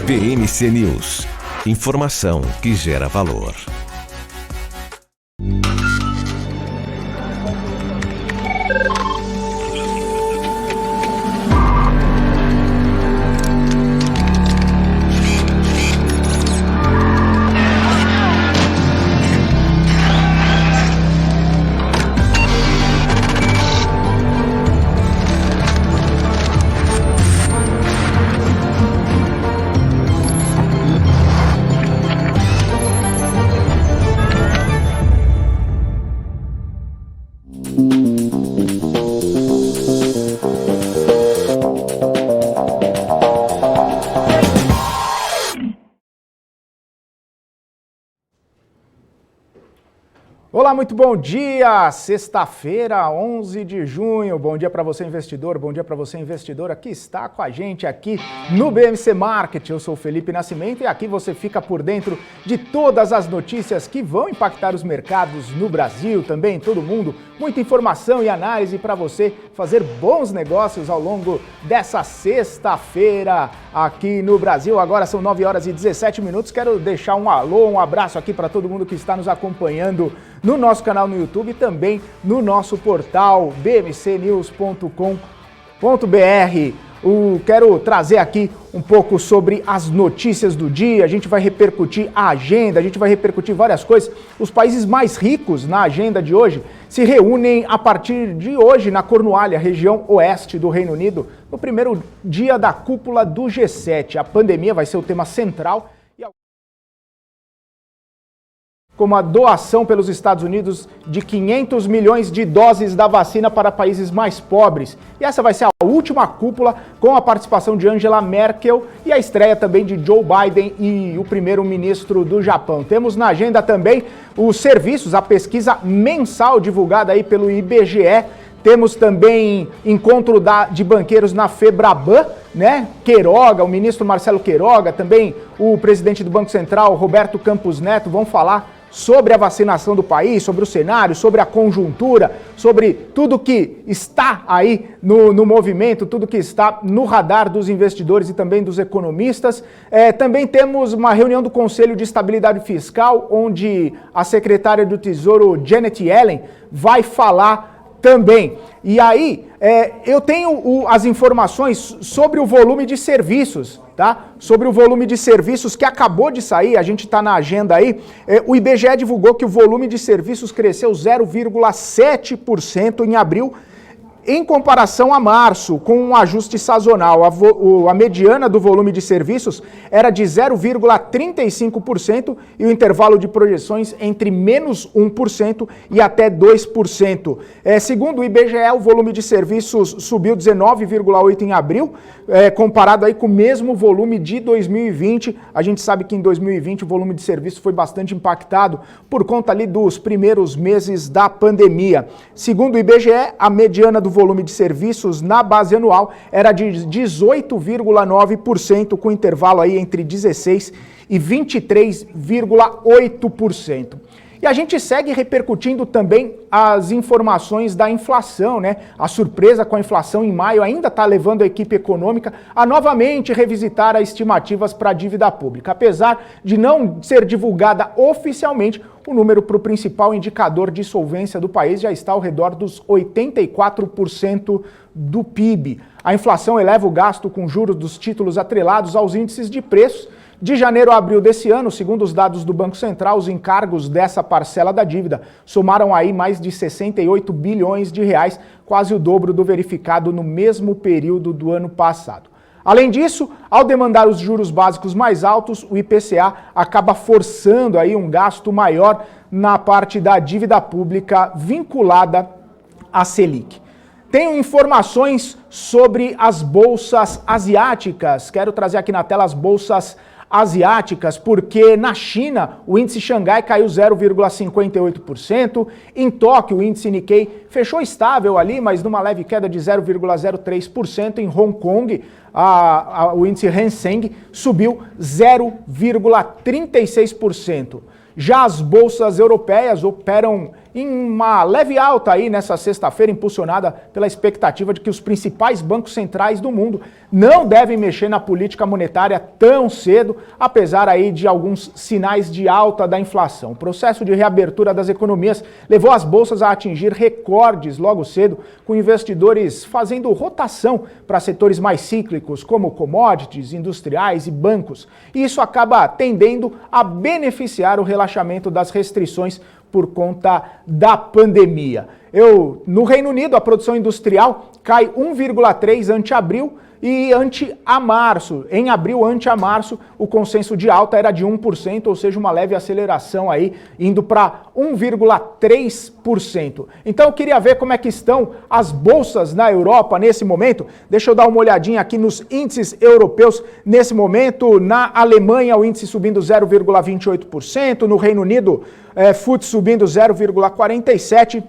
BMC News. Informação que gera valor. Olá, muito bom dia! Sexta-feira, 11 de junho. Bom dia para você, investidor. Bom dia para você, investidora, que está com a gente aqui no BMC Market. Eu sou o Felipe Nascimento e aqui você fica por dentro de todas as notícias que vão impactar os mercados no Brasil, também todo mundo. Muita informação e análise para você fazer bons negócios ao longo dessa sexta-feira aqui no Brasil. Agora são 9 horas e 17 minutos. Quero deixar um alô, um abraço aqui para todo mundo que está nos acompanhando no nosso canal no YouTube e também no nosso portal bmcnews.com.br. Quero trazer aqui um pouco sobre as notícias do dia, a gente vai repercutir a agenda, a gente vai repercutir várias coisas. Os países mais ricos na agenda de hoje se reúnem a partir de hoje na Cornualha, região oeste do Reino Unido, no primeiro dia da cúpula do G7. A pandemia vai ser o tema central, como a doação pelos Estados Unidos de 500 milhões de doses da vacina para países mais pobres. E essa vai ser a última cúpula com a participação de Angela Merkel e a estreia também de Joe Biden e o primeiro-ministro do Japão. Temos na agenda também os serviços, a pesquisa mensal divulgada aí pelo IBGE. Temos também encontro de banqueiros na Febraban, né? Queiroga, o ministro Marcelo Queiroga, também o presidente do Banco Central, Roberto Campos Neto, vão falar sobre a vacinação do país, sobre o cenário, sobre a conjuntura, sobre tudo que está aí no movimento, tudo que está no radar dos investidores e também dos economistas. Também temos uma reunião do Conselho de Estabilidade Fiscal, onde a secretária do Tesouro, Janet Yellen, vai falar também. E aí, eu tenho as informações sobre o volume de serviços, tá? Sobre o volume de serviços que acabou de sair, a gente está na agenda aí. O IBGE divulgou que o volume de serviços cresceu 0,7% em abril, em comparação a março, com um ajuste sazonal. A mediana do volume de serviços era de 0,35% e o intervalo de projeções entre menos 1% e até 2%. Segundo o IBGE, o volume de serviços subiu 19,8% em abril, comparado aí com o mesmo volume de 2020. A gente sabe que em 2020 o volume de serviços foi bastante impactado por conta ali dos primeiros meses da pandemia. Segundo o IBGE, a mediana do volume de serviços na base anual era de 18,9%, com intervalo aí entre 16% e 23,8%. E a gente segue repercutindo também as informações da inflação, né? A surpresa com a inflação em maio ainda está levando a equipe econômica a novamente revisitar as estimativas para a dívida pública. Apesar de não ser divulgada oficialmente, o número para o principal indicador de solvência do país já está ao redor dos 84% do PIB. A inflação eleva o gasto com juros dos títulos atrelados aos índices de preços. De janeiro a abril desse ano, segundo os dados do Banco Central, os encargos dessa parcela da dívida somaram aí mais de 68 bilhões de reais, quase o dobro do verificado no mesmo período do ano passado. Além disso, ao demandar os juros básicos mais altos, o IPCA acaba forçando aí um gasto maior na parte da dívida pública vinculada à Selic. Tenho informações sobre as bolsas asiáticas. Quero trazer aqui na tela as bolsas asiáticas, porque na China o índice Xangai caiu 0,58%, em Tóquio o índice Nikkei fechou estável ali, mas numa leve queda de 0,03%, em Hong Kong o índice Hang Seng subiu 0,36%. Já as bolsas europeias operam em uma leve alta aí nessa sexta-feira, impulsionada pela expectativa de que os principais bancos centrais do mundo não devem mexer na política monetária tão cedo, apesar aí de alguns sinais de alta da inflação. O processo de reabertura das economias levou as bolsas a atingir recordes logo cedo, com investidores fazendo rotação para setores mais cíclicos, como commodities, industriais e bancos. E isso acaba tendendo a beneficiar o relaxamento das restrições por conta da pandemia. No Reino Unido, a produção industrial cai 1,3% ante abril e ante a março. Em abril, ante a março, o consenso de alta era de 1%, ou seja, uma leve aceleração aí, indo para 1,3%. Então eu queria ver como é que estão as bolsas na Europa nesse momento. Deixa eu dar uma olhadinha aqui nos índices europeus nesse momento. Na Alemanha, o índice subindo 0,28%, no Reino Unido, FTSE subindo 0,47%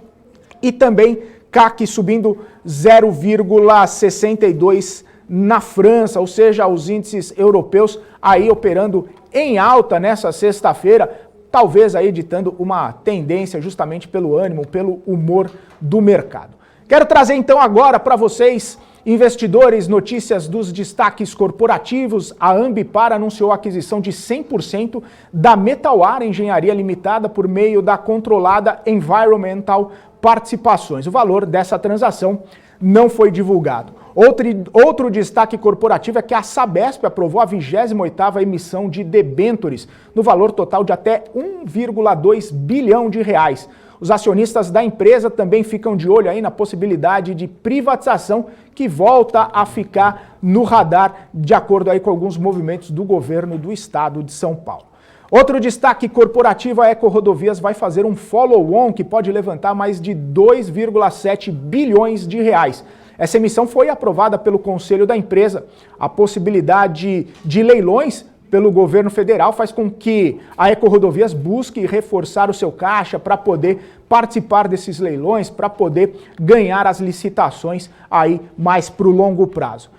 e também CAC subindo 0,62% na França, ou seja, os índices europeus aí operando em alta nessa sexta-feira, talvez aí ditando uma tendência justamente pelo ânimo, pelo humor do mercado. Quero trazer então agora para vocês, investidores, notícias dos destaques corporativos. A Ambipar anunciou a aquisição de 100% da Metalwar Engenharia Limitada por meio da controlada Environmental Participações. O valor dessa transação não foi divulgado. Outro destaque corporativo é que a Sabesp aprovou a 28ª emissão de debêntures, no valor total de até 1,2 bilhão de reais. Os acionistas da empresa também ficam de olho aí na possibilidade de privatização, que volta a ficar no radar, de acordo aí com alguns movimentos do governo do estado de São Paulo. Outro destaque corporativo, a EcoRodovias vai fazer um follow-on que pode levantar mais de 2,7 bilhões de reais. Essa emissão foi aprovada pelo conselho da empresa. A possibilidade de leilões pelo governo federal faz com que a EcoRodovias busque reforçar o seu caixa para poder participar desses leilões, para poder ganhar as licitações aí mais para o longo prazo.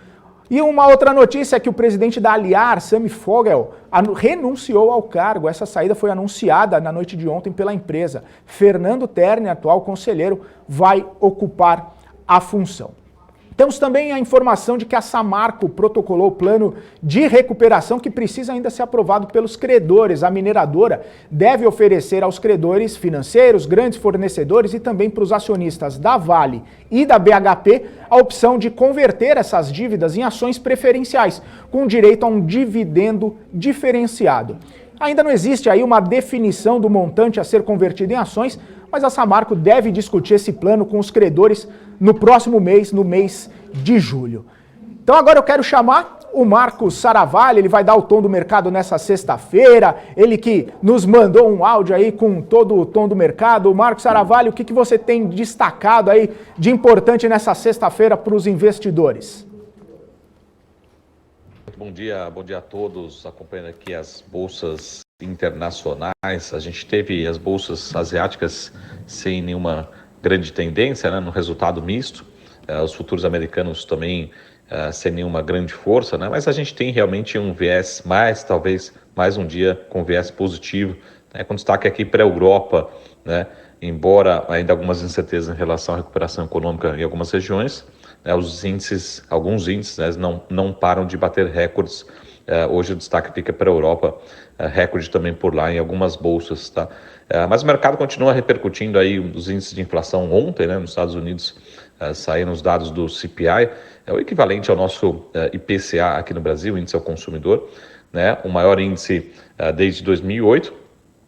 E uma outra notícia é que o presidente da Aliar, Sami Fogel, renunciou ao cargo. Essa saída foi anunciada na noite de ontem pela empresa. Fernando Terni, atual conselheiro, vai ocupar a função. Temos também a informação de que a Samarco protocolou o plano de recuperação que precisa ainda ser aprovado pelos credores. A mineradora deve oferecer aos credores financeiros, grandes fornecedores e também para os acionistas da Vale e da BHP a opção de converter essas dívidas em ações preferenciais, com direito a um dividendo diferenciado. Ainda não existe aí uma definição do montante a ser convertido em ações, mas a Samarco deve discutir esse plano com os credores no próximo mês, no mês de julho. Então agora eu quero chamar o Marcos Saravalli, ele vai dar o tom do mercado nessa sexta-feira, ele que nos mandou um áudio aí com todo o tom do mercado. Marcos Saravalli, o que você tem destacado aí de importante nessa sexta-feira para os investidores? Bom dia a todos, acompanhando aqui as bolsas internacionais. A gente teve as bolsas asiáticas sem nenhuma grande tendência, né, no resultado misto, os futuros americanos também sem nenhuma grande força, né, mas a gente tem realmente um viés talvez mais um dia com viés positivo, né, com destaque aqui para a Europa, né, embora ainda algumas incertezas em relação à recuperação econômica em algumas regiões, né, alguns índices, né, não param de bater recordes. Hoje o destaque fica para a Europa, recorde também por lá em algumas bolsas, tá? Mas o mercado continua repercutindo aí os índices de inflação ontem, né, nos Estados Unidos saíram os dados do CPI, é o equivalente ao nosso IPCA aqui no Brasil, índice ao consumidor, né, o maior índice desde 2008,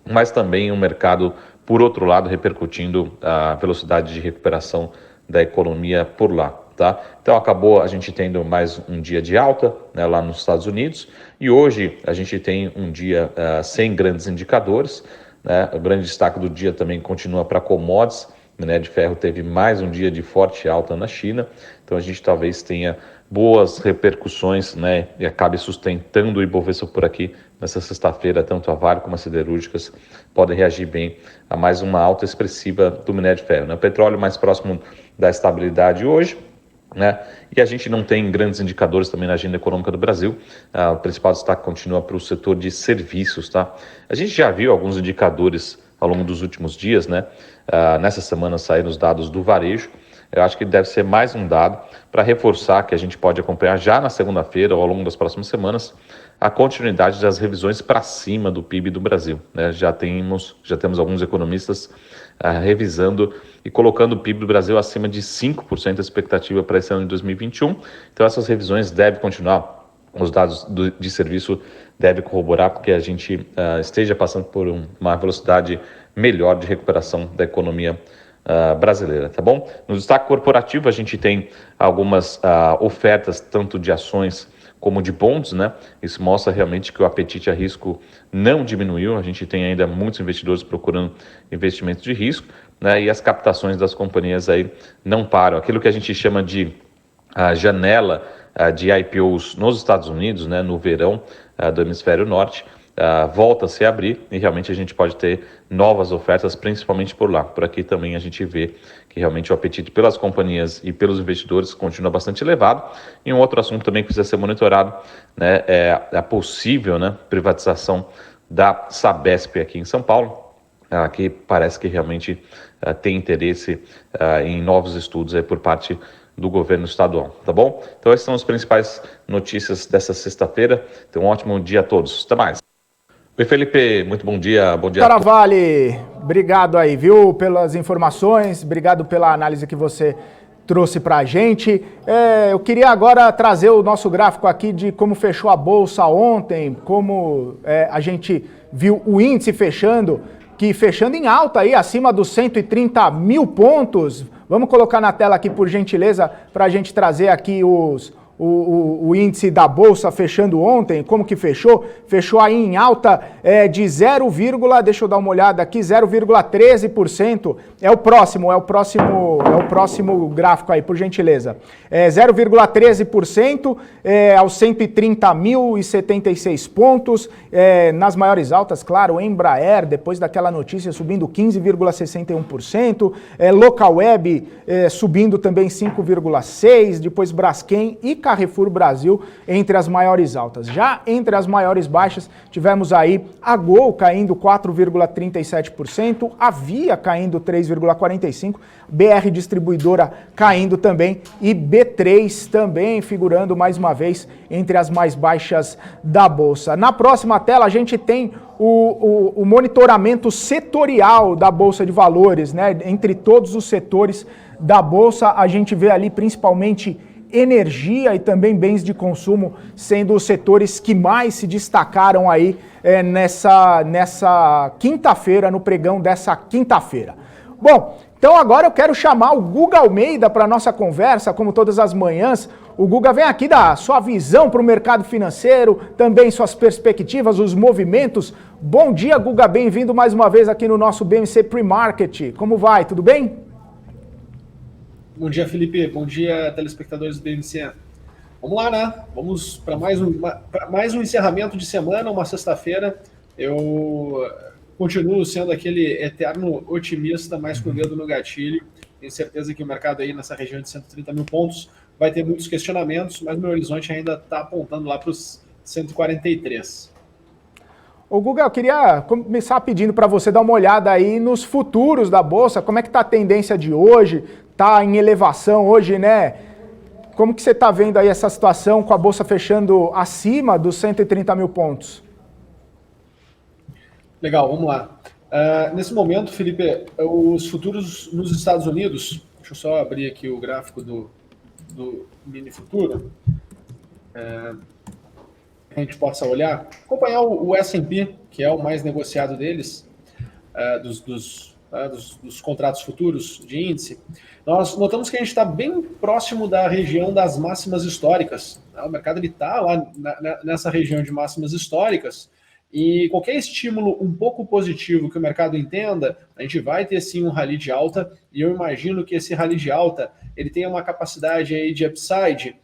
mas também um mercado, por outro lado, repercutindo a velocidade de recuperação da economia por lá. Tá? Então acabou a gente tendo mais um dia de alta, né, lá nos Estados Unidos, e hoje a gente tem um dia sem grandes indicadores, né? O grande destaque do dia também continua para commodities, minério de ferro teve mais um dia de forte alta na China, então a gente talvez tenha boas repercussões, né, e acabe sustentando o Ibovespa por aqui nessa sexta-feira. Tanto a Vale como as siderúrgicas podem reagir bem a mais uma alta expressiva do minério de ferro, né? O petróleo mais próximo da estabilidade hoje, né? E a gente não tem grandes indicadores também na agenda econômica do Brasil. O principal destaque continua para o setor de serviços, tá? A gente já viu alguns indicadores ao longo dos últimos dias, né? Nessa semana saíram os dados do varejo. Eu acho que deve ser mais um dado para reforçar que a gente pode acompanhar já na segunda-feira ou ao longo das próximas semanas a continuidade das revisões para cima do PIB do Brasil, né? Já temos alguns economistas revisando e colocando o PIB do Brasil acima de 5% de expectativa para esse ano de 2021. Então essas revisões devem continuar. Os dados de serviço devem corroborar porque a gente esteja passando por uma velocidade melhor de recuperação da economia brasileira, tá bom? No destaque corporativo a gente tem algumas ofertas tanto de ações como de bonds, né? Isso mostra realmente que o apetite a risco não diminuiu, a gente tem ainda muitos investidores procurando investimentos de risco, né? E as captações das companhias aí não param. Aquilo que a gente chama de janela de IPOs nos Estados Unidos, né? No verão do hemisfério norte, volta a se abrir e realmente a gente pode ter novas ofertas, principalmente por lá. Por aqui também a gente vê que realmente o apetite pelas companhias e pelos investidores continua bastante elevado. E um outro assunto também que precisa ser monitorado, né, é a possível, né, privatização da Sabesp aqui em São Paulo, que parece que realmente tem interesse em novos estudos aí por parte do governo estadual, tá bom? Então essas são as principais notícias dessa sexta-feira. Então um ótimo dia a todos. Até mais. Oi, Felipe, muito bom dia. Bom dia. Caravale, obrigado aí, viu, pelas informações, obrigado pela análise que você trouxe para a gente. Eu queria agora trazer o nosso gráfico aqui de como fechou a Bolsa ontem, como a gente viu o índice fechando em alta aí, acima dos 130 mil pontos. Vamos colocar na tela aqui, por gentileza, para a gente trazer aqui o índice da Bolsa fechando ontem, como que fechou? Fechou aí em alta de 0,13%. É o próximo gráfico aí, por gentileza. 0,13% aos 130.076 pontos. Nas maiores altas, claro, Embraer, depois daquela notícia, subindo 15,61%. Localweb subindo também 5,6%. Depois Braskem e Carrefour Brasil entre as maiores altas. Já entre as maiores baixas, tivemos aí a Gol caindo 4,37%, a Via caindo 3,45%, BR Distribuidora caindo também e B3 também figurando mais uma vez entre as mais baixas da Bolsa. Na próxima tela a gente tem o monitoramento setorial da Bolsa de Valores, né? Entre todos os setores da Bolsa, a gente vê ali principalmente energia e também bens de consumo sendo os setores que mais se destacaram aí nessa quinta-feira, no pregão dessa quinta-feira. Bom, então agora eu quero chamar o Guga Almeida para a nossa conversa, como todas as manhãs. O Guga vem aqui dar sua visão para o mercado financeiro, também suas perspectivas, os movimentos. Bom dia, Guga, bem-vindo mais uma vez aqui no nosso BMC Pre-Market. Como vai? Tudo bem? Bom dia, Felipe. Bom dia, telespectadores do BMC. Vamos lá, né? Vamos para mais um encerramento de semana, uma sexta-feira. Eu continuo sendo aquele eterno otimista, mais com o dedo no gatilho. Tenho certeza que o mercado aí nessa região de 130 mil pontos vai ter muitos questionamentos, mas meu horizonte ainda está apontando lá para os 143. Ô Guga, eu queria começar pedindo para você dar uma olhada aí nos futuros da Bolsa, como é que está a tendência de hoje, está em elevação hoje, né? Como que você está vendo aí essa situação com a Bolsa fechando acima dos 130 mil pontos? Legal, vamos lá. Nesse momento, Felipe, os futuros nos Estados Unidos, deixa eu só abrir aqui o gráfico do mini futuro, a gente possa olhar, acompanhar o S&P, que é o mais negociado deles, dos contratos futuros de índice. Nós notamos que a gente está bem próximo da região das máximas históricas. O mercado está lá nessa região de máximas históricas, e qualquer estímulo um pouco positivo que o mercado entenda, a gente vai ter sim um rally de alta, e eu imagino que esse rally de alta ele tenha uma capacidade aí de upside,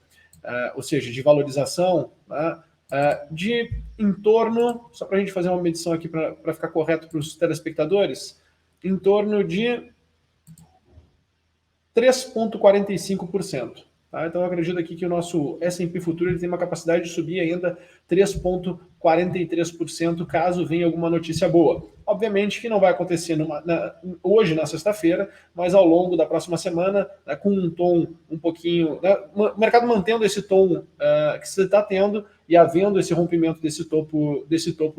ou seja, de valorização, de em torno, só para a gente fazer uma medição aqui para ficar correto para os telespectadores, em torno de 3,45%. Tá? Então eu acredito aqui que o nosso S&P Futuro ele tem uma capacidade de subir ainda 3,43% caso venha alguma notícia boa. Obviamente que não vai acontecer hoje, na sexta-feira, mas ao longo da próxima semana, né, com um tom um pouquinho... Né, o mercado mantendo esse tom que você está tendo e havendo esse rompimento desse topo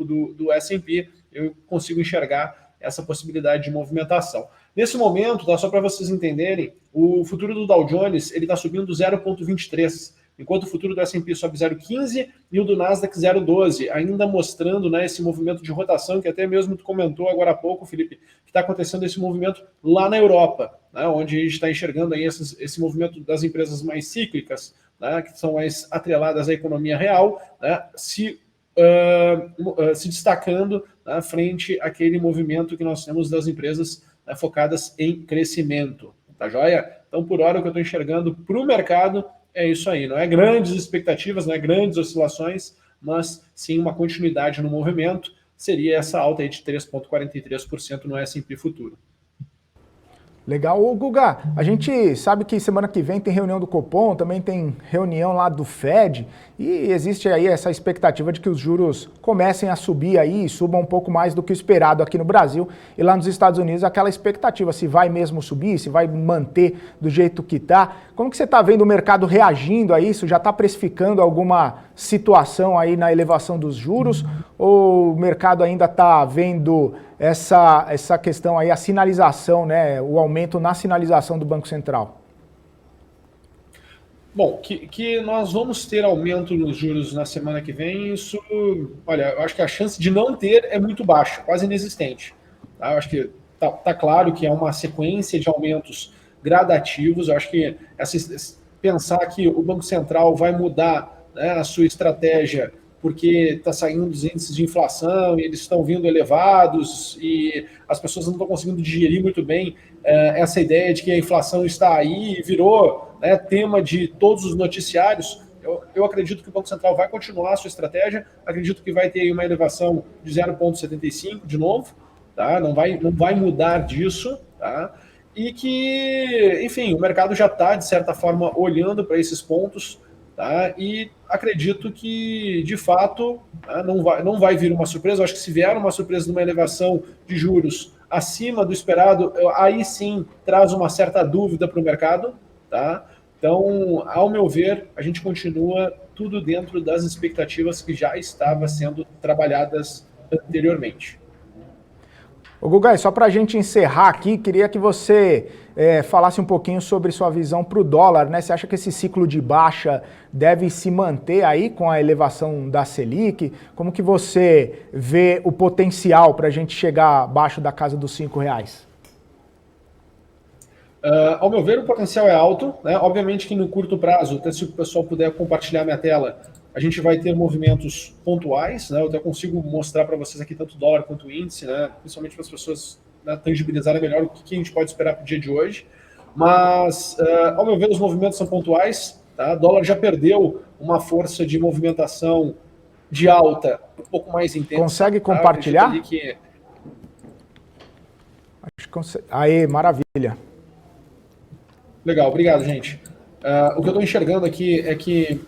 do S&P, eu consigo enxergar essa possibilidade de movimentação. Nesse momento, tá, só para vocês entenderem, o futuro do Dow Jones está subindo 0,23%, enquanto o futuro do S&P sobe 0,15% e o do Nasdaq 0,12%, ainda mostrando, né, esse movimento de rotação, que até mesmo tu comentou agora há pouco, Felipe, que está acontecendo esse movimento lá na Europa, né, onde a gente está enxergando aí esse movimento das empresas mais cíclicas, né, que são mais atreladas à economia real, né, se destacando, né, frente àquele movimento que nós temos das empresas, né, focadas em crescimento. Tá joia? Então, por hora, o que eu estou enxergando para o mercado é isso aí. Não é grandes expectativas, não é grandes oscilações, mas sim uma continuidade no movimento. Seria essa alta aí de 3,43% no S&P futuro. Legal. Ô, Guga, a gente sabe que semana que vem tem reunião do Copom, também tem reunião lá do Fed, e existe aí essa expectativa de que os juros comecem a subir aí, subam um pouco mais do que o esperado aqui no Brasil, e lá nos Estados Unidos aquela expectativa, se vai mesmo subir, se vai manter do jeito que está. Como que você está vendo o mercado reagindo a isso? Já está precificando alguma situação aí na elevação dos juros, ou o mercado ainda está vendo essa questão aí, a sinalização, né, o aumento na sinalização do Banco Central? Bom, que nós vamos ter aumento nos juros na semana que vem, isso, olha, eu acho que a chance de não ter é muito baixa, quase inexistente. Tá? Eu acho que tá claro que é uma sequência de aumentos gradativos. Eu acho que pensar que o Banco Central vai mudar, né, a sua estratégia porque está saindo dos índices de inflação e eles estão vindo elevados e as pessoas não estão conseguindo digerir muito bem essa ideia de que a inflação está aí e virou, né, tema de todos os noticiários. Eu acredito que o Banco Central vai continuar a sua estratégia, acredito que vai ter aí uma elevação de 0,75 de novo, tá? Não vai mudar disso, tá? E que, enfim, o mercado já está, de certa forma, olhando para esses pontos, tá? E acredito que, de fato, né, não vai vir uma surpresa. Eu acho que se vier uma surpresa de uma elevação de juros acima do esperado, aí sim traz uma certa dúvida para o mercado. Tá? Então, ao meu ver, a gente continua tudo dentro das expectativas que já estavam sendo trabalhadas anteriormente. Ô Guga, só para a gente encerrar aqui, queria que você falasse um pouquinho sobre sua visão para o dólar, né? Você acha que esse ciclo de baixa deve se manter aí com a elevação da Selic? Como que você vê o potencial para a gente chegar abaixo da casa dos R$5? Ao meu ver, o potencial é alto, né? Obviamente que no curto prazo, até se o pessoal puder compartilhar minha tela, a gente vai ter movimentos pontuais, né? Eu até consigo mostrar para vocês aqui tanto o dólar quanto o índice, né? Principalmente para as pessoas, né, tangibilizarem melhor o que a gente pode esperar para o dia de hoje. Mas, ao meu ver, os movimentos são pontuais. Tá? O dólar já perdeu uma força de movimentação de alta um pouco mais intensa. Consegue compartilhar? Tá? Que... Acho que consegue. Aê, maravilha. Legal, obrigado, gente. O que eu estou enxergando aqui é que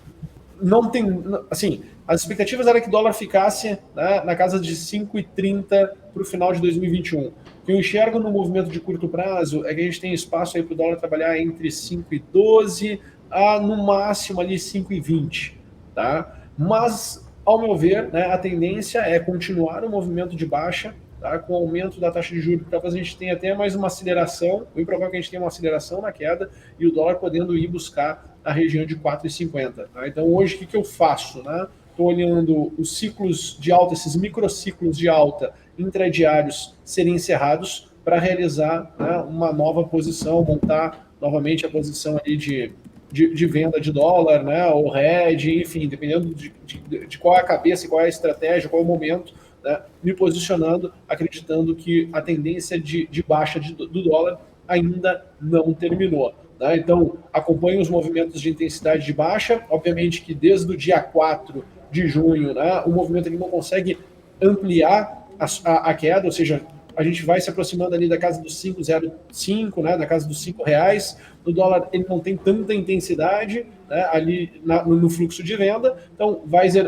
não tem, assim, as expectativas eram que o dólar ficasse, né, na casa de 5,30 para o final de 2021. O que eu enxergo no movimento de curto prazo é que a gente tem espaço aí para o dólar trabalhar entre 5,12 a, no máximo, ali 5,20, tá? Mas, ao meu ver, né, a tendência é continuar o movimento de baixa, tá, com o aumento da taxa de juros, talvez a gente tenha até mais uma aceleração, o improvável é que a gente tenha uma aceleração na queda e o dólar podendo ir buscar a região de 4,50. Tá? Então hoje o que eu faço? Estou olhando os ciclos de alta, esses microciclos de alta intradiários serem encerrados para realizar, né, uma nova posição, montar novamente a posição ali de venda de dólar, né, ou hedge, enfim, dependendo de qual é a cabeça, qual é a estratégia, qual é o momento, né, me posicionando, acreditando que a tendência de baixa do dólar ainda não terminou. Né? Então, acompanhe os movimentos de intensidade de baixa. Obviamente que desde o dia 4 de junho, né, o movimento ele não consegue ampliar a queda, ou seja, a gente vai se aproximando ali da casa dos 5,05, né, da casa dos R$5. O dólar ele não tem tanta intensidade, né, ali no fluxo de venda, então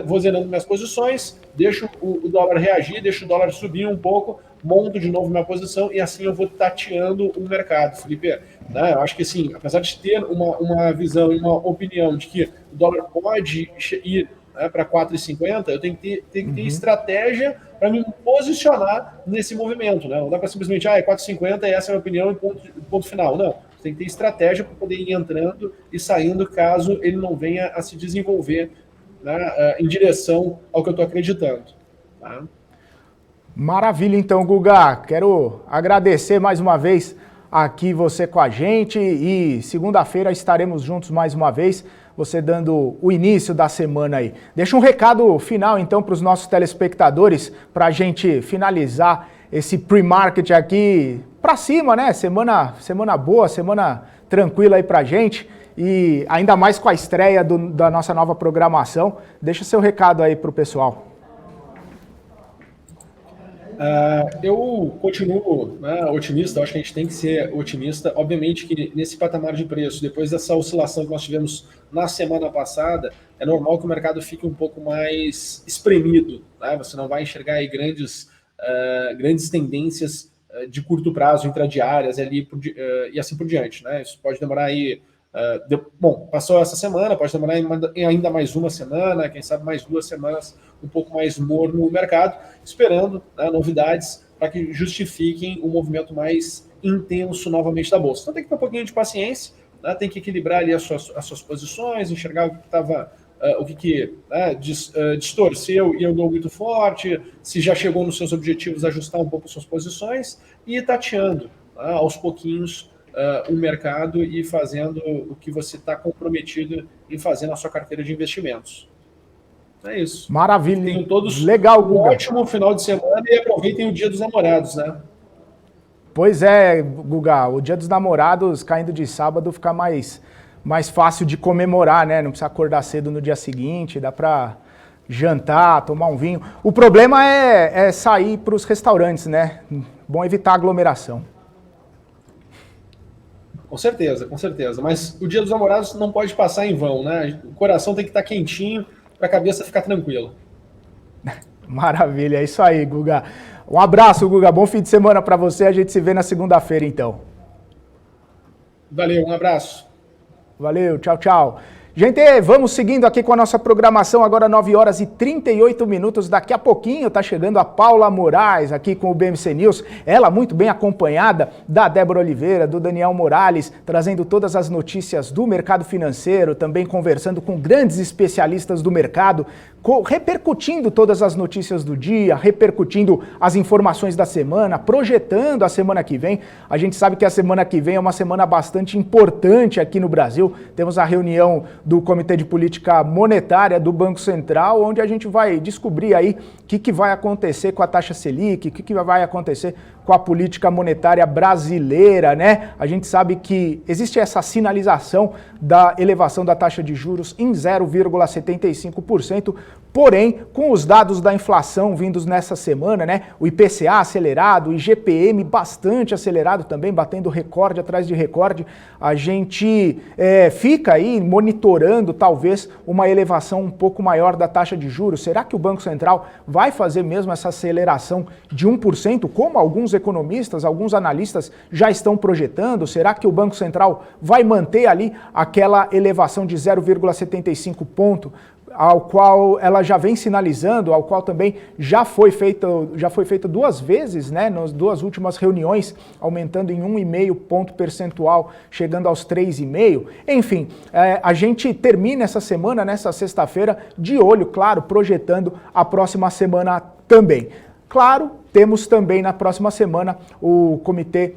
vou zerando minhas posições, deixo o dólar reagir, deixo o dólar subir um pouco, monto de novo minha posição e assim eu vou tateando o mercado, Felipe. Né, eu acho que assim, apesar de ter uma visão e uma opinião de que o dólar pode ir, né, para 4,50, eu tenho que ter estratégia para me posicionar nesse movimento. Né? Não dá para simplesmente, é 4,50 e essa é a minha opinião e ponto final. Não, você tem que ter estratégia para poder ir entrando e saindo caso ele não venha a se desenvolver, né, em direção ao que eu estou acreditando. Tá? Maravilha, então, Guga. Quero agradecer mais uma vez aqui você com a gente e segunda-feira estaremos juntos mais uma vez, você dando o início da semana aí. Deixa um recado final, então, para os nossos telespectadores, para a gente finalizar esse pre-market aqui para cima, né? Semana boa, semana tranquila aí para a gente e ainda mais com a estreia da nossa nova programação. Deixa seu recado aí para o pessoal. Eu continuo, né, otimista, eu acho que a gente tem que ser otimista. Obviamente que nesse patamar de preço, depois dessa oscilação que nós tivemos na semana passada, é normal que o mercado fique um pouco mais espremido. Né? Você não vai enxergar aí grandes tendências de curto prazo, intradiárias ali, e assim por diante. Né? Isso pode demorar aí... bom, passou essa semana, pode demorar ainda mais uma semana, quem sabe mais 2 semanas, um pouco mais morno no mercado, esperando, né, novidades para que justifiquem o movimento mais intenso novamente da Bolsa. Então tem que ter um pouquinho de paciência, né, tem que equilibrar ali as suas posições, enxergar o que estava, distorceu e andou muito forte, se já chegou nos seus objetivos, ajustar um pouco suas posições e ir tateando, né, aos pouquinhos, o mercado e fazendo o que você está comprometido em fazer na sua carteira de investimentos. É isso. Maravilha. Tenham todos legal, um Guga. ótimo final de semana e aproveitem o Dia dos Namorados, né? Pois é, Guga, o Dia dos Namorados caindo de sábado fica mais fácil de comemorar, né? Não precisa acordar cedo no dia seguinte, dá para jantar, tomar um vinho. O problema é sair para os restaurantes, né? Bom evitar aglomeração. Com certeza, com certeza. Mas o Dia dos Namorados não pode passar em vão, né? O coração tem que estar quentinho para a cabeça ficar tranquila. Maravilha, é isso aí, Guga. Um abraço, Guga. Bom fim de semana para você. A gente se vê na segunda-feira, então. Valeu, um abraço. Valeu, tchau, tchau. Gente, vamos seguindo aqui com a nossa programação, agora 9h38. Daqui a pouquinho tá chegando a Paula Moraes aqui com o BMC News. Ela muito bem acompanhada da Débora Oliveira, do Daniel Morales, trazendo todas as notícias do mercado financeiro, também conversando com grandes especialistas do mercado, repercutindo todas as notícias do dia, repercutindo as informações da semana, projetando a semana que vem. A gente sabe que a semana que vem é uma semana bastante importante aqui no Brasil. Temos a reunião do Comitê de Política Monetária do Banco Central, onde a gente vai descobrir aí o que vai acontecer com a taxa Selic, o que vai acontecer com a política monetária brasileira, né? A gente sabe que existe essa sinalização da elevação da taxa de juros em 0,75%, porém, com os dados da inflação vindos nessa semana, né? O IPCA acelerado, o IGPM bastante acelerado também, batendo recorde atrás de recorde, a gente fica aí monitorando talvez uma elevação um pouco maior da taxa de juros. Será que o Banco Central vai fazer mesmo essa aceleração de 1%, como alguns economistas, alguns analistas já estão projetando? Será que o Banco Central vai manter ali aquela elevação de 0,75 ponto, ao qual ela já vem sinalizando, ao qual também já foi feito 2 vezes, né, nas 2 últimas reuniões, aumentando em 1,5 ponto percentual, chegando aos 3,5. Enfim, a gente termina essa semana, nessa sexta-feira, de olho, claro, projetando a próxima semana também. Claro, temos também na próxima semana o comitê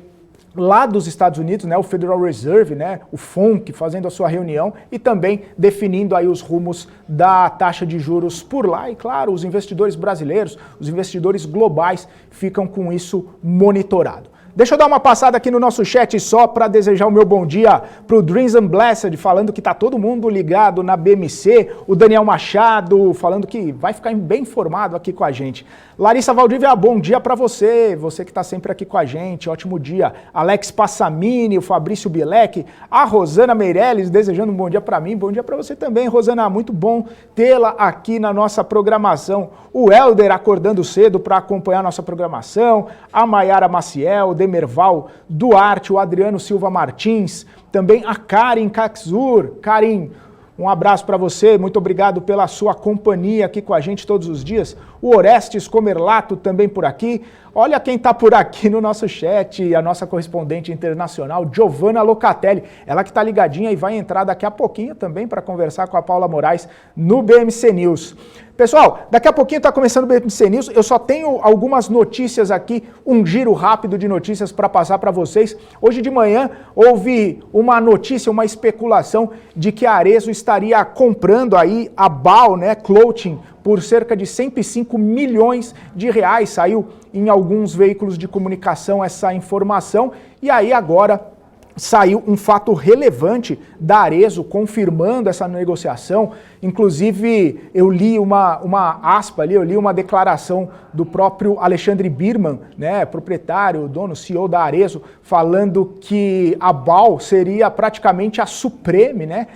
lá dos Estados Unidos, né, o Federal Reserve, né, o FONC, fazendo a sua reunião e também definindo aí os rumos da taxa de juros por lá. E claro, os investidores brasileiros, os investidores globais ficam com isso monitorado. Deixa eu dar uma passada aqui no nosso chat só para desejar o meu bom dia para o Dreams and Blessed, falando que está todo mundo ligado na BMC, o Daniel Machado falando que vai ficar bem informado aqui com a gente. Larissa Valdívia, bom dia para você que está sempre aqui com a gente, ótimo dia. Alex Passamini, o Fabrício Bielek, a Rosana Meirelles desejando um bom dia para mim, bom dia para você também, Rosana, muito bom tê-la aqui na nossa programação. O Helder acordando cedo para acompanhar a nossa programação, a Maiara Maciel, o Demerval Duarte, o Adriano Silva Martins, também a Karen Kaxur. Karen, um abraço para você, muito obrigado pela sua companhia aqui com a gente todos os dias. O Orestes Comerlato também por aqui. Olha quem está por aqui no nosso chat, a nossa correspondente internacional, Giovanna Locatelli. Ela que está ligadinha e vai entrar daqui a pouquinho também para conversar com a Paula Moraes no BMC News. Pessoal, daqui a pouquinho está começando o BMC News, eu só tenho algumas notícias aqui, um giro rápido de notícias para passar para vocês. Hoje de manhã houve uma notícia, uma especulação de que a Arezzo estaria comprando aí a BAL, né, Clothing, por cerca de 105 milhões de reais. Saiu em alguns veículos de comunicação essa informação e aí agora saiu um fato relevante da Arezzo confirmando essa negociação. Inclusive, eu li uma aspa ali, eu li uma declaração do próprio Alexandre Birman, né, proprietário, dono, CEO da Arezzo, falando que a BAL seria praticamente a Supreme, né,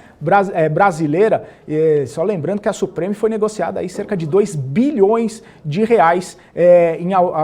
brasileira. Só lembrando que a Supreme foi negociada aí cerca de 2 bilhões de reais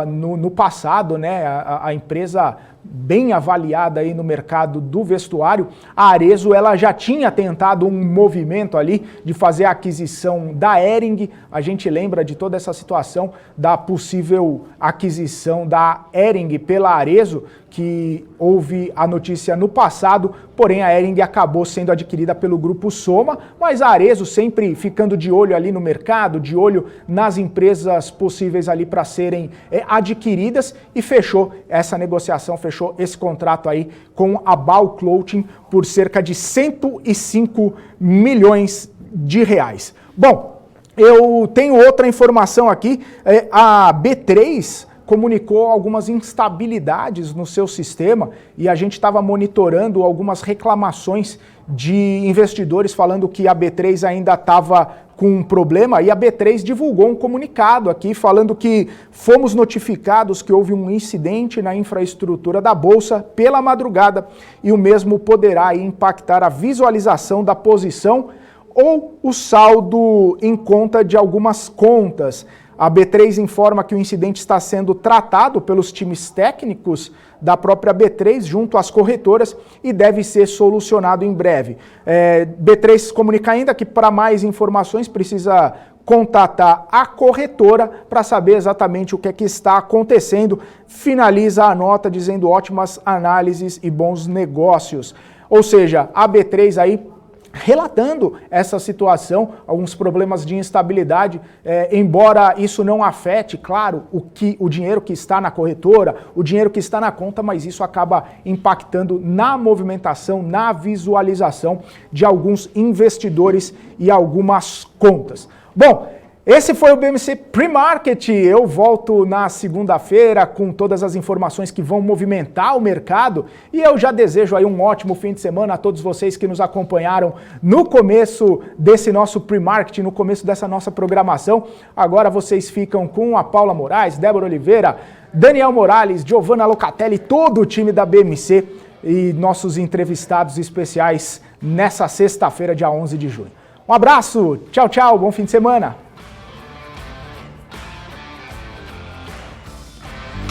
no passado, né, a empresa bem avaliada aí no mercado do vestuário. A Arezzo, ela já tinha tentado um movimento ali de fazer a aquisição da Hering. A gente lembra de toda essa situação da possível aquisição da Hering pela Arezzo, que houve a notícia no passado, porém a Hering acabou sendo adquirida pelo Grupo Soma, mas a Arezzo sempre ficando de olho ali no mercado, de olho nas empresas possíveis ali para serem adquiridas, e fechou essa negociação, fechou esse contrato aí com a BAL Clothing por cerca de 105 milhões de reais. Bom, eu tenho outra informação aqui, a B3 comunicou algumas instabilidades no seu sistema e a gente estava monitorando algumas reclamações de investidores falando que a B3 ainda estava com um problema, e a B3 divulgou um comunicado aqui falando que fomos notificados que houve um incidente na infraestrutura da Bolsa pela madrugada e o mesmo poderá impactar a visualização da posição ou o saldo em conta de algumas contas. A B3 informa que o incidente está sendo tratado pelos times técnicos da própria B3 junto às corretoras e deve ser solucionado em breve. B3 comunica ainda que para mais informações precisa contatar a corretora para saber exatamente o que é que está acontecendo. Finaliza a nota dizendo ótimas análises e bons negócios. Ou seja, a B3 aí relatando essa situação, alguns problemas de instabilidade, embora isso não afete, claro, o dinheiro que está na corretora, o dinheiro que está na conta, mas isso acaba impactando na movimentação, na visualização de alguns investidores e algumas contas. Bom, esse foi o BMC Pre-Market. Eu volto na segunda-feira com todas as informações que vão movimentar o mercado e eu já desejo aí um ótimo fim de semana a todos vocês que nos acompanharam no começo desse nosso Pre-Market, no começo dessa nossa programação. Agora vocês ficam com a Paula Moraes, Débora Oliveira, Daniel Morales, Giovanna Locatelli, todo o time da BMC e nossos entrevistados especiais nessa sexta-feira, dia 11 de junho. Um abraço, tchau, tchau, bom fim de semana.